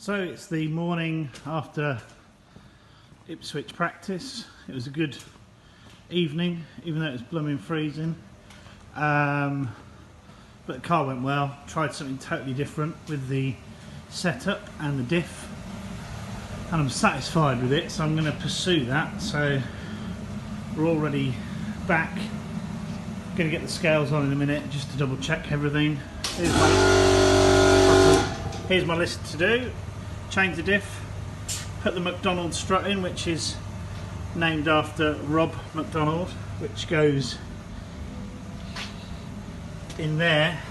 So it's the morning after Ipswich practice. It was a good evening, even though it was blooming freezing. But the car went well. Tried something totally different with the setup and the diff, and I'm satisfied with it, so I'm going to pursue that. So we're already back. Going to get the scales on in a minute just to double check everything. Here's my list to do. Change the diff, put the McDonald strut in, which is named after Rob McDonald, which goes in there,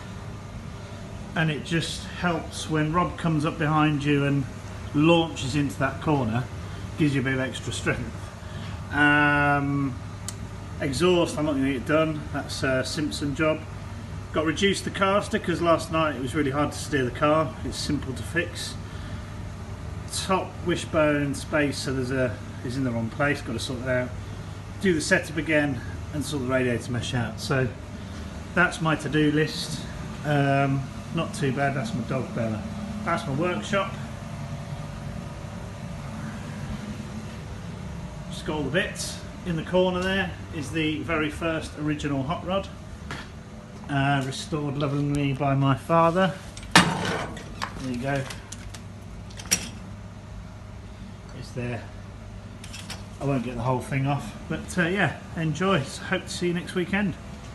and it just helps when Rob comes up behind you and launches into that corner, gives you a bit of extra strength. Exhaust, I'm not going to get it done, that's a Simpson job. Got to reduce the caster because last night it was really hard to steer the car. It's simple to fix. Top wishbone spacer is in the wrong place, got to sort that out. Do the setup again and sort the radiator mesh out. So that's my to-do list. Not too bad. That's my dog Bella. That's my workshop. Just got all the bits. In the corner there is the very first original hot rod, restored lovingly by my father. There you go. It's there. I won't get the whole thing off, but yeah, enjoy. So hope to see you next weekend.